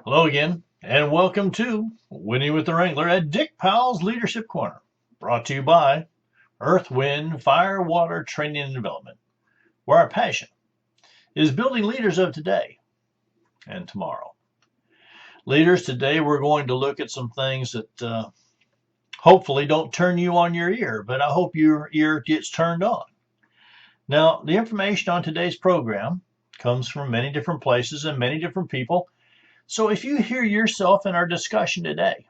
Hello again, and welcome to Winning with the Wrangler at Dick Powell's Leadership Corner, brought to you by Earth, Wind, Fire, Water Training and Development, where our passion is building leaders of today and tomorrow. Leaders, today we're going to look at some things that hopefully don't turn you on your ear, but I hope your ear gets turned on. Now, the information on today's program comes from many different places and many different people. So if you hear yourself in our discussion today,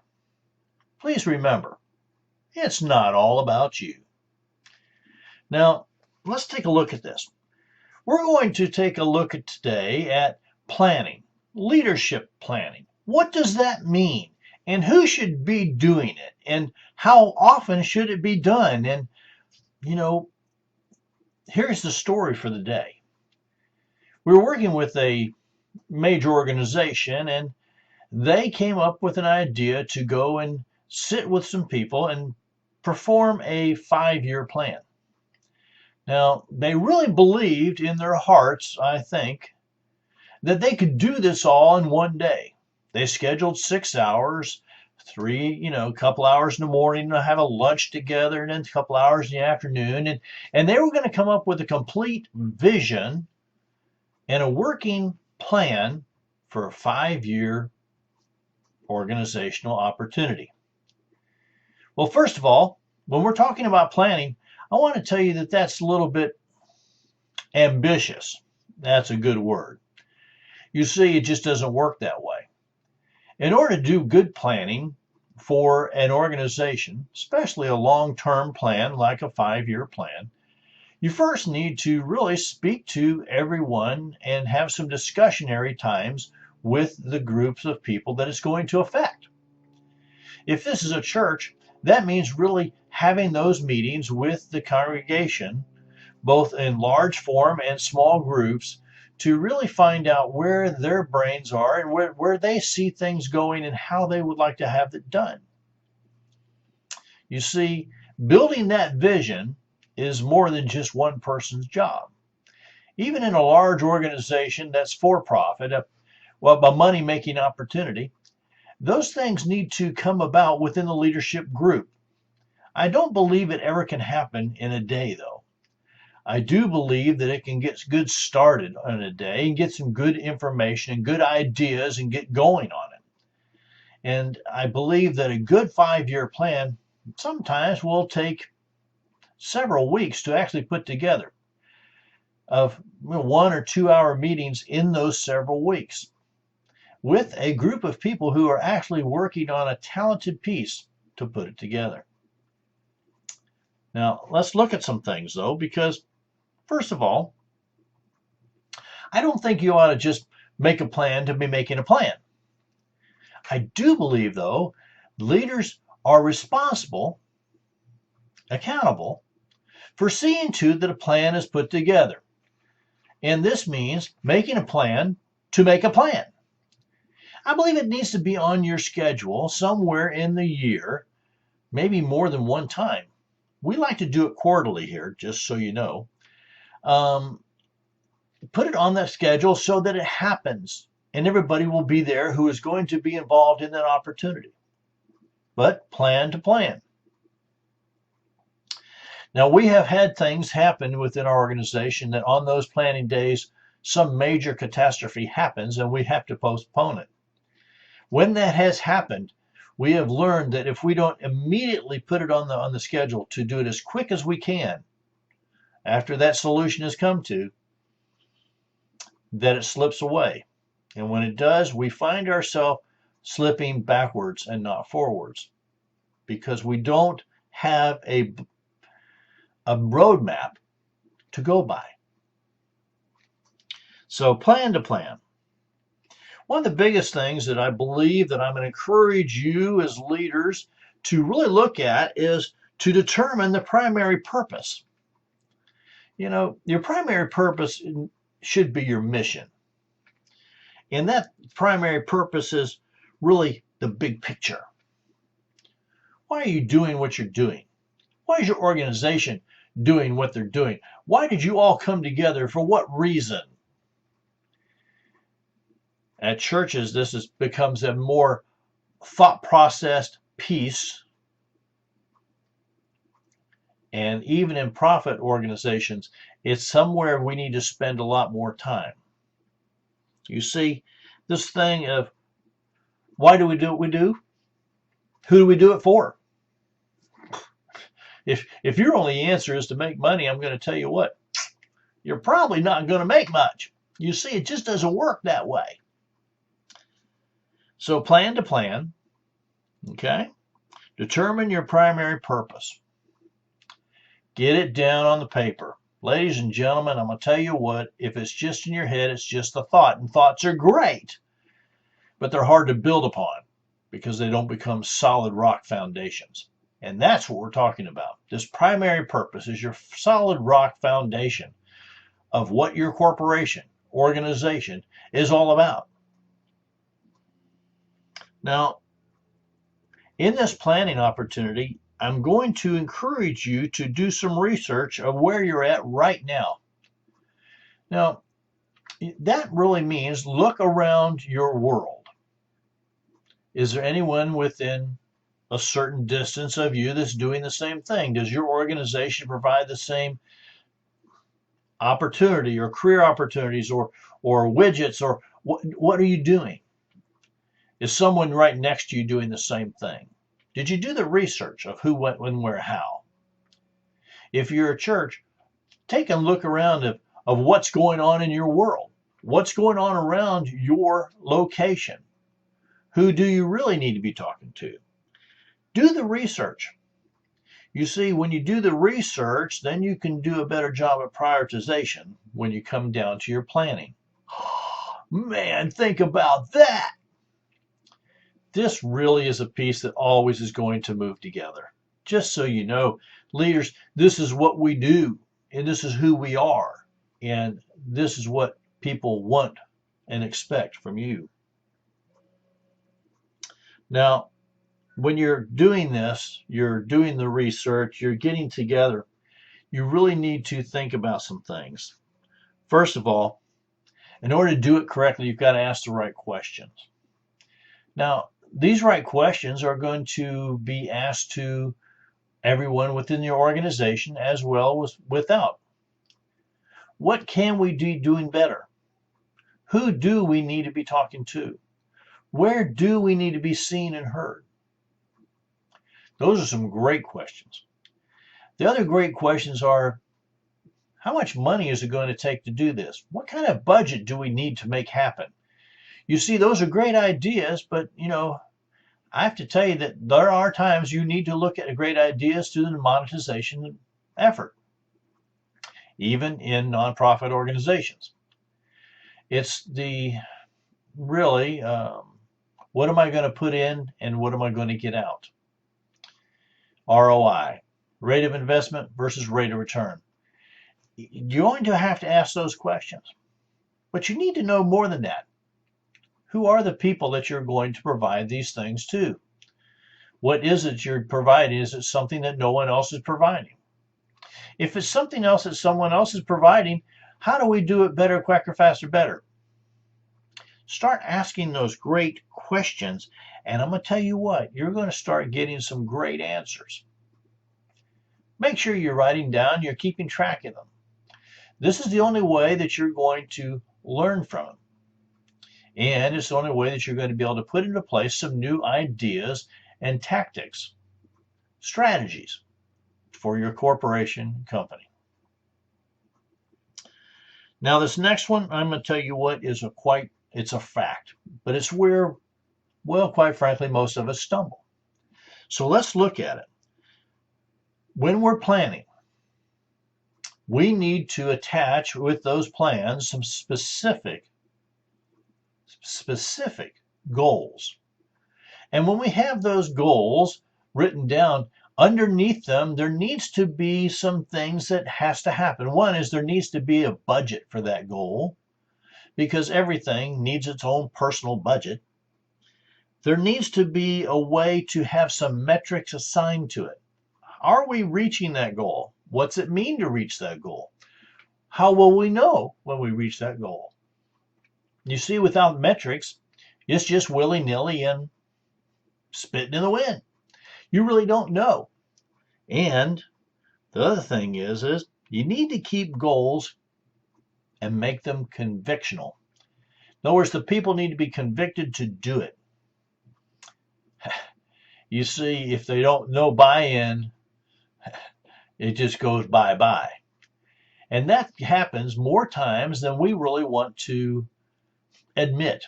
please remember, it's not all about you. Now, let's take a look at this. We're going to take a look at today at planning, leadership planning. What does that mean? And who should be doing it? And how often should it be done? And, here's the story for the day. We're working with a major organization, and they came up with an idea to go and sit with some people and perform a 5-year plan. Now, they really believed in their hearts, I think, that they could do this all in one day. They scheduled 6 hours, a couple hours in the morning to have a lunch together, and then a couple hours in the afternoon. And they were going to come up with a complete vision and a working plan for a 5-year organizational opportunity. Well, first of all, when we're talking about planning, I want to tell you that that's a little bit ambitious. That's a good word. You see, it just doesn't work that way. In order to do good planning for an organization, especially a long-term plan like a 5-year plan, you first need to really speak to everyone and have some discussionary times with the groups of people that it's going to affect. If this is a church, that means really having those meetings with the congregation, both in large form and small groups, to really find out where their brains are and where they see things going and how they would like to have it done. You see, building that vision is more than just one person's job. Even in a large organization that's for profit, a money-making opportunity, those things need to come about within the leadership group. I don't believe it ever can happen in a day, though. I do believe that it can get good started in a day and get some good information and good ideas and get going on it. And I believe that a good 5-year plan sometimes will take several weeks to actually put together, of 1 or 2 hour meetings in those several weeks with a group of people who are actually working on a talented piece to put it together. Now, let's look at some things, though, because, first of all, I don't think you ought to just make a plan to be making a plan. I do believe, though, leaders are responsible, accountable, for seeing to that a plan is put together. And this means making a plan to make a plan. I believe it needs to be on your schedule somewhere in the year, maybe more than one time. We like to do it quarterly here, just so you know. Put it on that schedule so that it happens and everybody will be there who is going to be involved in that opportunity. But plan to plan. Now, we have had things happen within our organization that on those planning days, some major catastrophe happens and we have to postpone it. When that has happened, we have learned that if we don't immediately put it on the schedule to do it as quick as we can, after that solution has come to, that it slips away. And when it does, we find ourselves slipping backwards and not forwards because we don't have a roadmap to go by. So plan to plan. One of the biggest things that I believe that I'm going to encourage you as leaders to really look at is to determine the primary purpose. Your primary purpose should be your mission. And that primary purpose is really the big picture. Why are you doing what you're doing? Why is your organization doing what they're doing? Why did you all come together? For what reason? At churches, becomes a more thought processed piece, and even in profit organizations, it's somewhere we need to spend a lot more time. You see, this thing of why do we do what we do? Who do we do it for? If your only answer is to make money, I'm going to tell you what, you're probably not going to make much. You see, it just doesn't work that way. So plan to plan, okay? Determine your primary purpose. Get it down on the paper. Ladies and gentlemen, I'm going to tell you what, if it's just in your head, it's just a thought. And thoughts are great, but they're hard to build upon because they don't become solid rock foundations. And that's what we're talking about. This primary purpose is your solid rock foundation of what your corporation, organization is all about. Now, in this planning opportunity, I'm going to encourage you to do some research of where you're at right now. Now, that really means look around your world. Is there anyone within a certain distance of you that's doing the same thing? Does your organization provide the same opportunity or career opportunities or widgets, or what are you doing? Is someone right next to you doing the same thing? Did you do the research of who, what, when, where, how? If you're a church, take a look around of what's going on in your world. What's going on around your location? Who do you really need to be talking to? Do the research. You see, when you do the research, then you can do a better job at prioritization when you come down to your planning. Man, think about that. This really is a piece that always is going to move together. Just so you know, leaders, this is what we do, and this is who we are, and this is what people want and expect from you. Now, when you're doing this, you're doing the research, you're getting together, you really need to think about some things. First of all, in order to do it correctly, you've got to ask the right questions. Now, these right questions are going to be asked to everyone within your organization as well as without. What can we be doing better? Who do we need to be talking to? Where do we need to be seen and heard? Those are some great questions. The other great questions are, how much money is it going to take to do this? What kind of budget do we need to make happen? You see, those are great ideas, but I have to tell you that there are times you need to look at great ideas through the monetization effort, even in nonprofit organizations. It's the really, what am I going to put in and what am I going to get out? ROI, rate of investment versus rate of return. You're going to have to ask those questions, but you need to know more than that. Who are the people that you're going to provide these things to? What is it you're providing? Is it something that no one else is providing? If it's something else that someone else is providing, how do we do it better, quicker, faster, better? Start asking those great questions, and I'm going to tell you what, you're going to start getting some great answers. Make sure you're writing down, you're keeping track of them. This is the only way that you're going to learn from them. And it's the only way that you're going to be able to put into place some new ideas and tactics, strategies for your corporation company. Now, this next one, I'm going to tell you what is it's a fact, but it's where, well, quite frankly, most of us stumble. So let's look at it. When we're planning, we need to attach with those plans some specific goals. And when we have those goals written down, underneath them, there needs to be some things that has to happen. One is there needs to be a budget for that goal, because everything needs its own personal budget. There needs to be a way to have some metrics assigned to it. Are we reaching that goal? What's it mean to reach that goal? How will we know when we reach that goal? You see, without metrics, it's just willy-nilly and spitting in the wind. You really don't know. And the other thing is you need to keep goals and make them convictional. In other words, the people need to be convicted to do it. You see, if they don't know buy-in, it just goes bye-bye. And that happens more times than we really want to admit.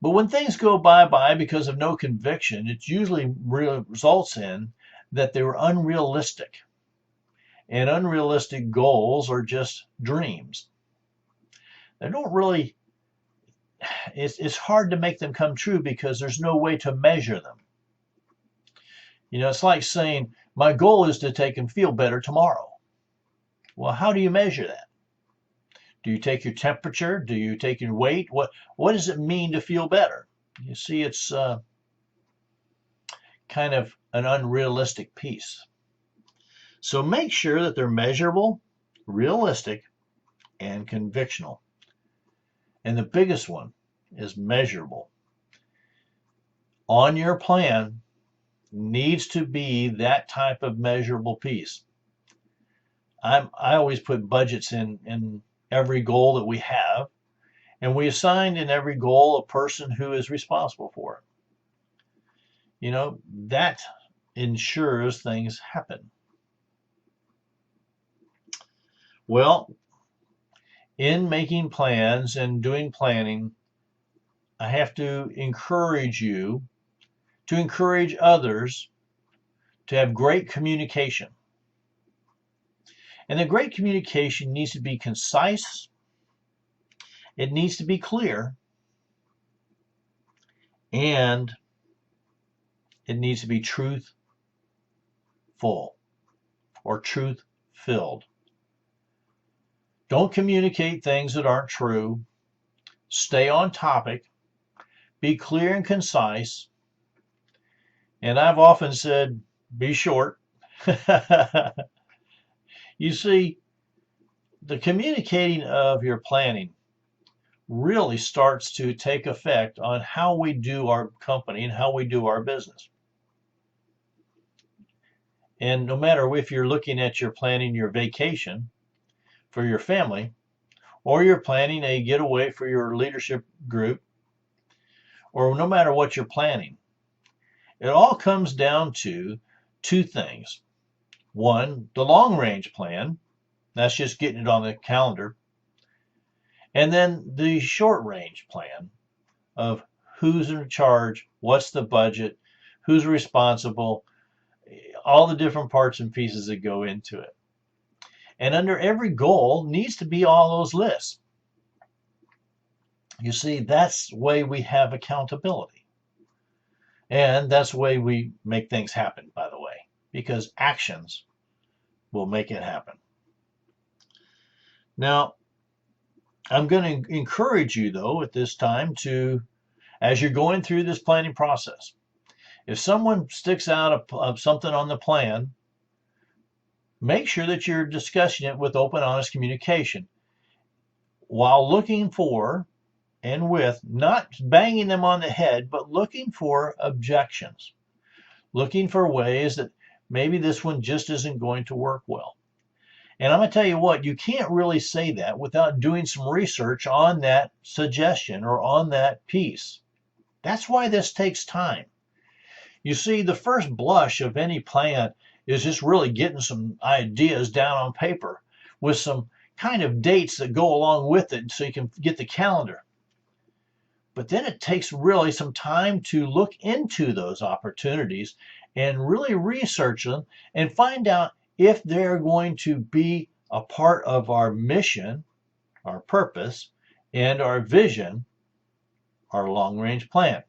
But when things go bye-bye because of no conviction, it usually results in that they were unrealistic. And unrealistic goals are just dreams. They don't really, it's hard to make them come true because there's no way to measure them. It's like saying, my goal is to take and feel better tomorrow. Well, how do you measure that? Do you take your temperature? Do you take your weight? What does it mean to feel better? You see, it's kind of an unrealistic piece. So make sure that they're measurable, realistic, and convictional. And the biggest one is measurable. On your plan needs to be that type of measurable piece. I always put budgets in every goal that we have, and we assign in every goal a person who is responsible for it. That ensures things happen. Well, in making plans and doing planning, I have to encourage you to encourage others to have great communication. And the great communication needs to be concise, it needs to be clear, and it needs to be truthful or truth-filled. Don't communicate things that aren't true. Stay on topic. Be clear and concise. And I've often said, be short. You see, the communicating of your planning really starts to take effect on how we do our company and how we do our business. And no matter if you're looking at your planning your vacation for your family, or you're planning a getaway for your leadership group, or no matter what you're planning, it all comes down to two things. One, the long range plan. That's just getting it on the calendar. And then the short range plan of who's in charge, what's the budget, who's responsible, all the different parts and pieces that go into it. And under every goal needs to be all those lists. You see, that's the way we have accountability. And that's the way we make things happen, by the way, because actions will make it happen. Now, I'm going to encourage you, though, at this time to, as you're going through this planning process, if someone sticks out of something on the plan, make sure that you're discussing it with open, honest communication while looking for and with, not banging them on the head, but looking for objections, looking for ways that maybe this one just isn't going to work well. And I'm going to tell you what, you can't really say that without doing some research on that suggestion or on that piece. That's why this takes time. You see, the first blush of any plan is just really getting some ideas down on paper with some kind of dates that go along with it so you can get the calendar. But then it takes really some time to look into those opportunities and really research them and find out if they're going to be a part of our mission, our purpose, and our vision, our long-range plan,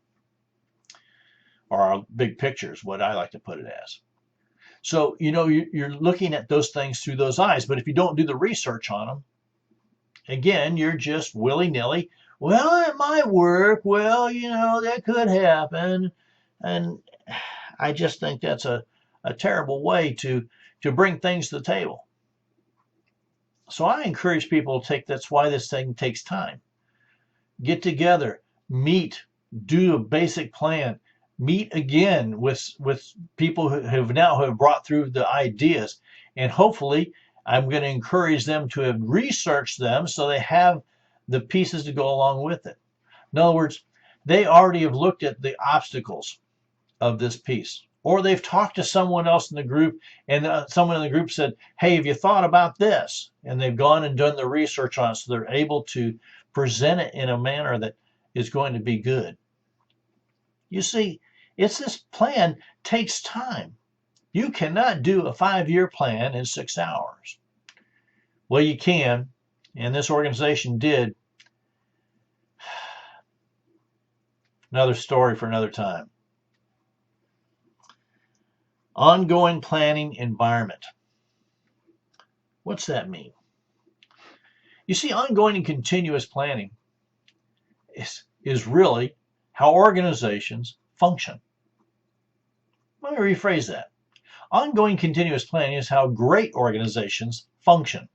or our big picture is what I like to put it as. So, you're looking at those things through those eyes, but if you don't do the research on them, again, you're just willy-nilly, well, it might work, well, that could happen, and I just think that's a terrible way to bring things to the table. So I encourage people to that's why this thing takes time. get together, meet, do a basic plan, meet again with people who have brought through the ideas, and hopefully I'm going to encourage them to have researched them so they have the pieces to go along with it. In other words, they already have looked at the obstacles of this piece, or they've talked to someone else in the group, and someone in the group said, hey, have you thought about this? And they've gone and done the research on it, so they're able to present it in a manner that is going to be good. You see, it's this plan takes time. You cannot do a 5-year plan in 6 hours. Well, you can, and this organization did. Another story for another time. Ongoing planning environment. What's that mean? You see, ongoing and continuous planning is really how organizations function. Let me rephrase that. Ongoing continuous planning is how great organizations function.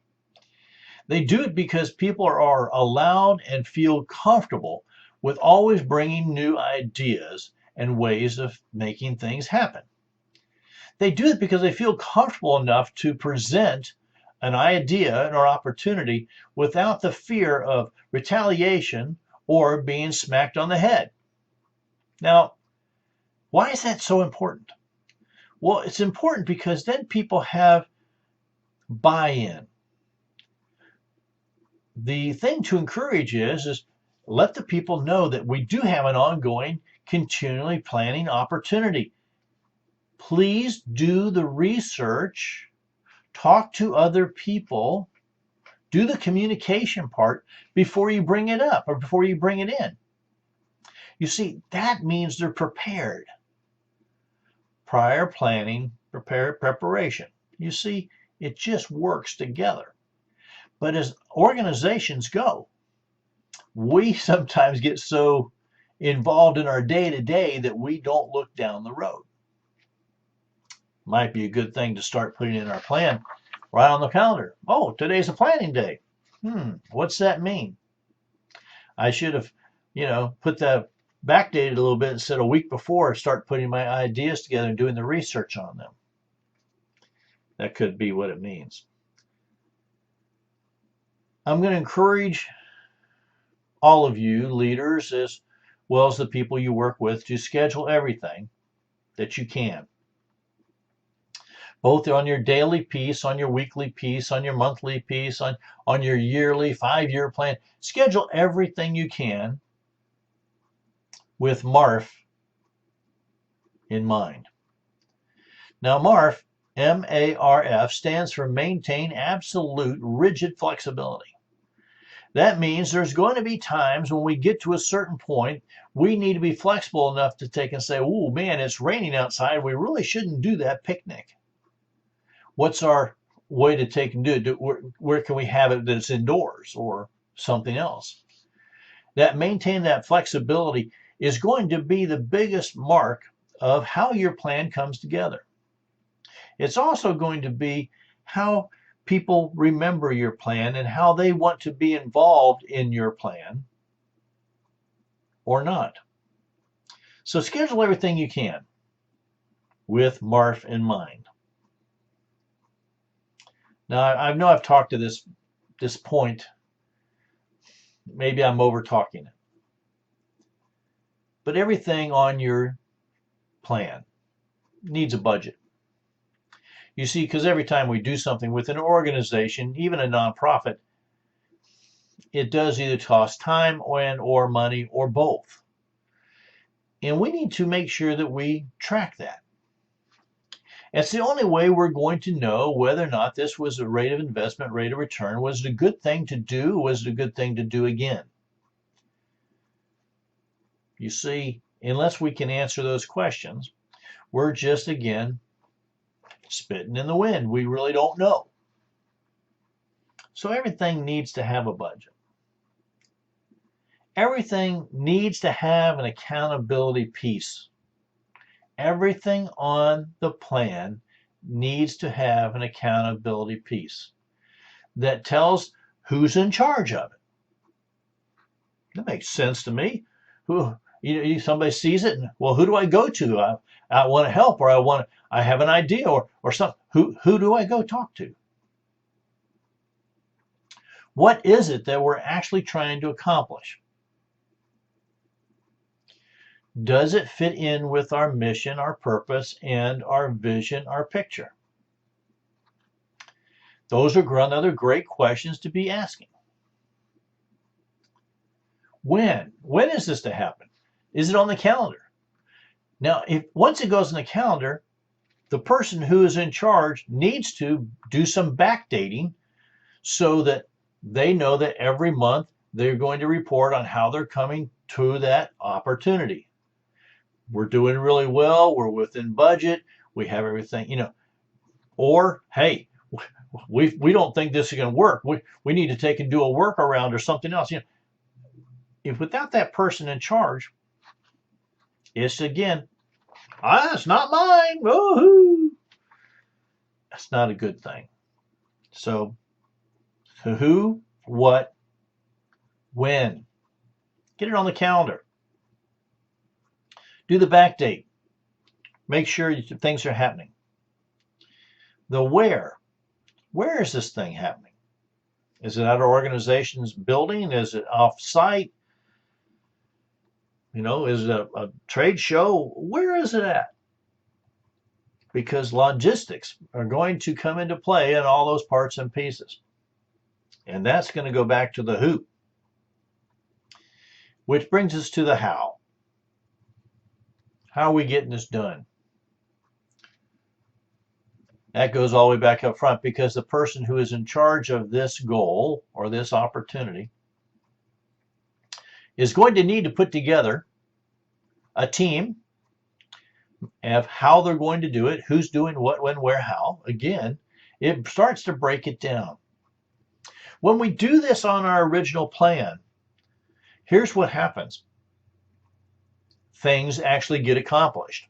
They do it because people are allowed and feel comfortable with always bringing new ideas and ways of making things happen. They do it because they feel comfortable enough to present an idea or opportunity without the fear of retaliation or being smacked on the head. Now, why is that so important? Well, it's important because then people have buy-in. The thing to encourage is let the people know that we do have an ongoing, continually planning opportunity. Please do the research, talk to other people, do the communication part before you bring it up or before you bring it in. You see, that means they're prepared. Prior planning, preparation. You see, it just works together. But as organizations go, we sometimes get so involved in our day-to-day that we don't look down the road. Might be a good thing to start putting in our plan right on the calendar. Oh, today's a planning day. What's that mean? I should have, put that backdated a little bit and said a week before, start putting my ideas together and doing the research on them. That could be what it means. I'm going to encourage all of you leaders as well as the people you work with to schedule everything that you can. Both on your daily piece, on your weekly piece, on your monthly piece, on your yearly 5-year plan. Schedule everything you can with MARF in mind. Now, MARF, M-A-R-F, stands for Maintain Absolute Rigid Flexibility. That means there's going to be times when we get to a certain point, we need to be flexible enough to take and say, oh man, it's raining outside. We really shouldn't do that picnic. What's our way to take and do it? Where can we have it that's indoors or something else? That maintain that flexibility is going to be the biggest mark of how your plan comes together. It's also going to be how people remember your plan and how they want to be involved in your plan or not. So schedule everything you can with MARF in mind. Now, I know I've talked to this point. Maybe I'm over talking it. But everything on your plan needs a budget. You see, because every time we do something with an organization, even a nonprofit, it does either cost time or money or both. And we need to make sure that we track that. It's the only way we're going to know whether or not this was a rate of investment, rate of return. Was it a good thing to do? Was it a good thing to do again? You see, unless we can answer those questions, we're just, again, spitting in the wind. We really don't know. So everything needs to have a budget. Everything needs to have an accountability piece. Everything on the plan needs to have an accountability piece that tells who's in charge of it. That makes sense to me. Who somebody sees it and, well, who do I go to? I want to help, or I have an idea, or something. Who do I go talk to? What is it that we're actually trying to accomplish? Does it fit in with our mission, our purpose, and our vision, our picture? Those are another great questions to be asking. When is this to happen? Is it on the calendar? Now, once it goes on the calendar, the person who is in charge needs to do some backdating so that they know that every month they're going to report on how they're coming to that opportunity. We're doing really well. We're within budget. We have everything, or, hey, we don't think this is going to work. We need to take and do a workaround or something else. If without that person in charge, it's again, it's not mine. Woo-hoo. That's not a good thing. So who, what, when? Get it on the calendar. Do the back date. Make sure things are happening. The where. Where is this thing happening? Is it at our organization's building? Is it off-site? Is it a trade show? Where is it at? Because logistics are going to come into play in all those parts and pieces. And that's going to go back to the who. Which brings us to the how. How are we getting this done? That goes all the way back up front, because the person who is in charge of this goal or this opportunity is going to need to put together a team of how they're going to do it, who's doing what, when, where, how. Again, it starts to break it down. When we do this on our original plan, here's what happens. Things actually get accomplished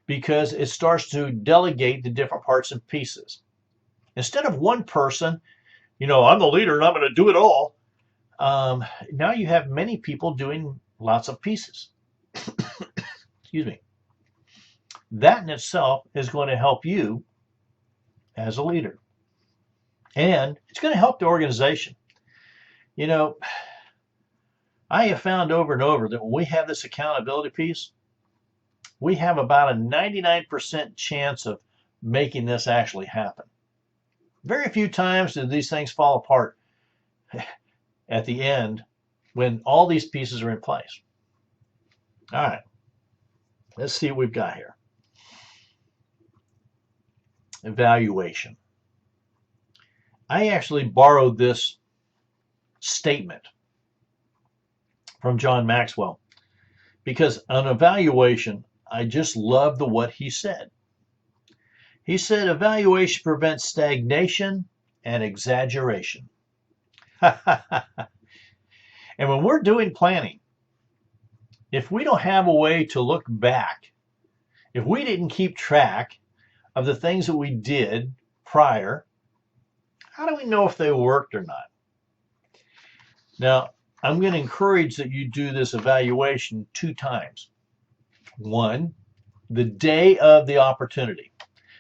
because it starts to delegate the different parts and pieces. Instead of one person, I'm the leader and I'm going to do it all. Now you have many people doing lots of pieces. Excuse me. That in itself is going to help you as a leader. And it's going to help the organization. I have found over and over that when we have this accountability piece, we have about a 99% chance of making this actually happen. Very few times do these things fall apart at the end when all these pieces are in place. All right, let's see what we've got here. Evaluation. I actually borrowed this statement from John Maxwell because on evaluation, I just loved what he said. He said, evaluation prevents stagnation and exaggeration. And when we're doing planning, if we don't have a way to look back, if we didn't keep track of the things that we did prior, how do we know if they worked or not? Now, I'm going to encourage that you do this evaluation 2 times. One, the day of the opportunity.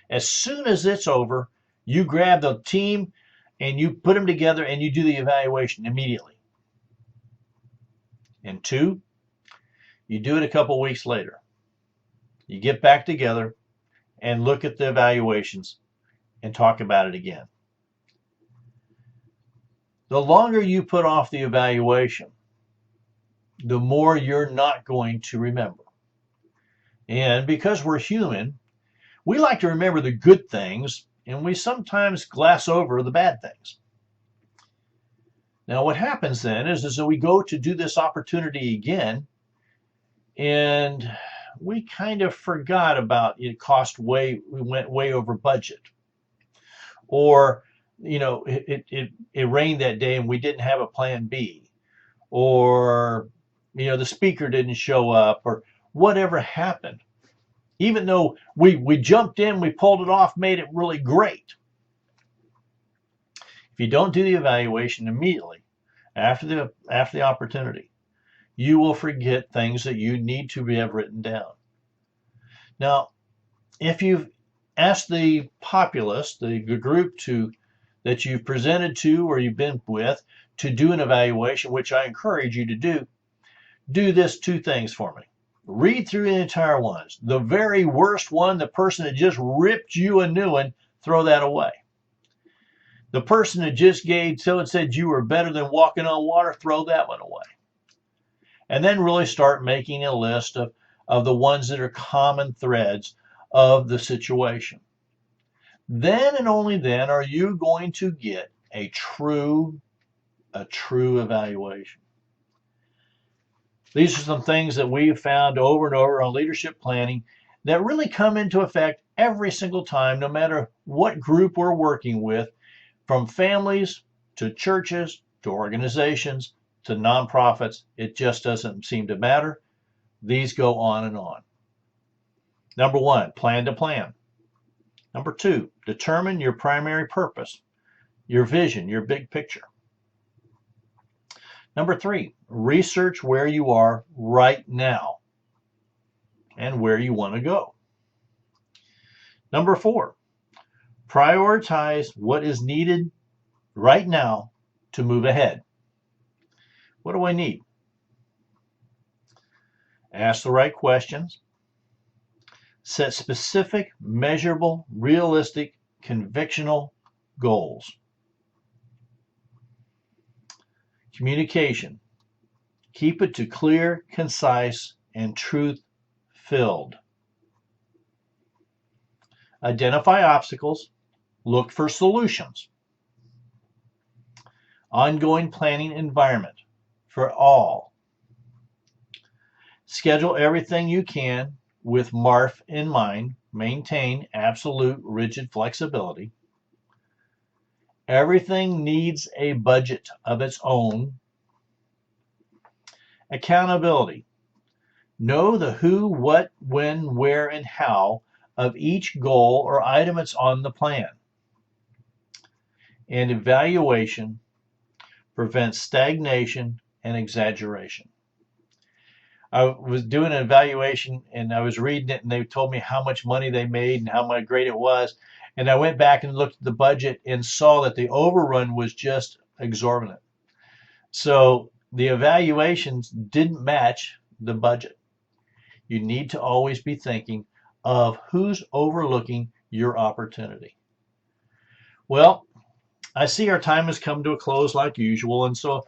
As soon as it's over, you grab the team and you put them together and you do the evaluation immediately. And 2, you do it a couple weeks later. You get back together and look at the evaluations and talk about it again. The longer you put off the evaluation, the more you're not going to remember. And because we're human, we like to remember the good things, and we sometimes glass over the bad things. Now, what happens then is that we go to do this opportunity again, and we kind of forgot about it. We went way over budget. Or, it rained that day and we didn't have a plan B. Or, the speaker didn't show up, or whatever happened. Even though we jumped in, we pulled it off, made it really great. If you don't do the evaluation immediately after the opportunity. You will forget things that you need to have written down. Now, if you've asked the populace, the group that you've presented to or you've been with to do an evaluation, which I encourage you to do this two things for me. Read through the entire ones. The very worst one, the person that just ripped you a new one, throw that away. The person that just said you were better than walking on water, throw that one away. And then really start making a list of the ones that are common threads of the situation. Then and only then are you going to get a true evaluation. These are some things that we've found over and over on leadership planning that really come into effect every single time, no matter what group we're working with, from families to churches to organizations to nonprofits. It just doesn't seem to matter. These go on and on. Number one, plan to plan. Number two, determine your primary purpose, your vision, your big picture. Number three, research where you are right now and where you want to go. Number four, prioritize what is needed right now to move ahead. What do I need? Ask the right questions. Set specific, measurable, realistic, convictional goals. Communication. Keep it to clear, concise, and truth-filled. Identify obstacles. Look for solutions. Ongoing planning environment for all. Schedule everything you can with MARF in mind. Maintain absolute rigid flexibility. Everything needs a budget of its own. Accountability. Know the who, what, when, where, and how of each goal or item that's on the plan. And evaluation prevents stagnation and exaggeration. I was doing an evaluation and I was reading it and they told me how much money they made and how great it was. And I went back and looked at the budget and saw that the overrun was just exorbitant. So the evaluations didn't match the budget. You need to always be thinking of who's overlooking your opportunity. Well, I see our time has come to a close like usual, and so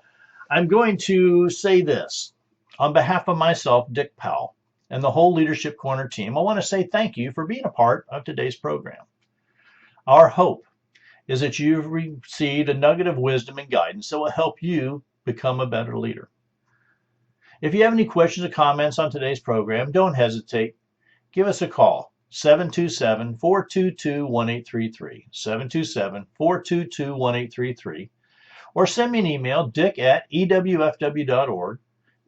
I'm going to say this. On behalf of myself, Dick Powell, and the whole Leadership Corner team, I want to say thank you for being a part of today's program. Our hope is that you've received a nugget of wisdom and guidance that will help you become a better leader. If you have any questions or comments on today's program, don't hesitate. Give us a call, 727-422-1833, 727-422-1833, or send me an email, dick@ewfw.org,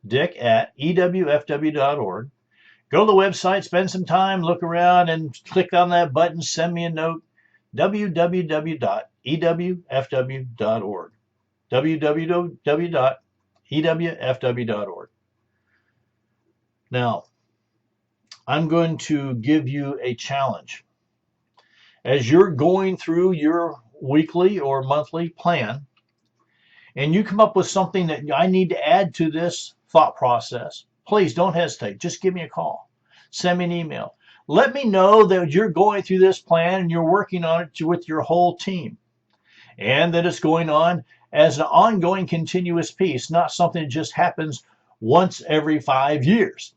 dick@ewfw.org. Go to the website, spend some time, look around, and click on that button, send me a note, www.ewfw.org, www.ewfw.org. Now, I'm going to give you a challenge. As you're going through your weekly or monthly plan, and you come up with something that I need to add to this thought process, please don't hesitate. Just give me a call. Send me an email. Let me know that you're going through this plan and you're working on it with your whole team, and that it's going on as an ongoing continuous piece, not something that just happens once every 5 years.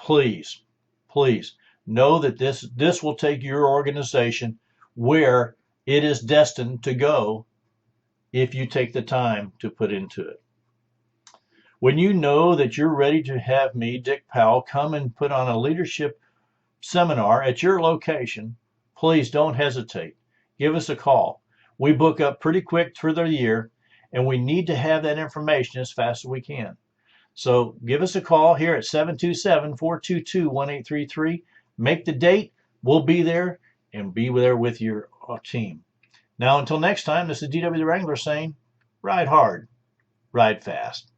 Please, please know that this will take your organization where it is destined to go if you take the time to put into it. When you know that you're ready to have me, Dick Powell, come and put on a leadership seminar at your location, please don't hesitate. Give us a call. We book up pretty quick for the year, and we need to have that information as fast as we can. So give us a call here at 727-422-1833. Make the date. We'll be there and be there with your team. Now, until next time, this is D.W. the Wrangler saying, ride hard, ride fast.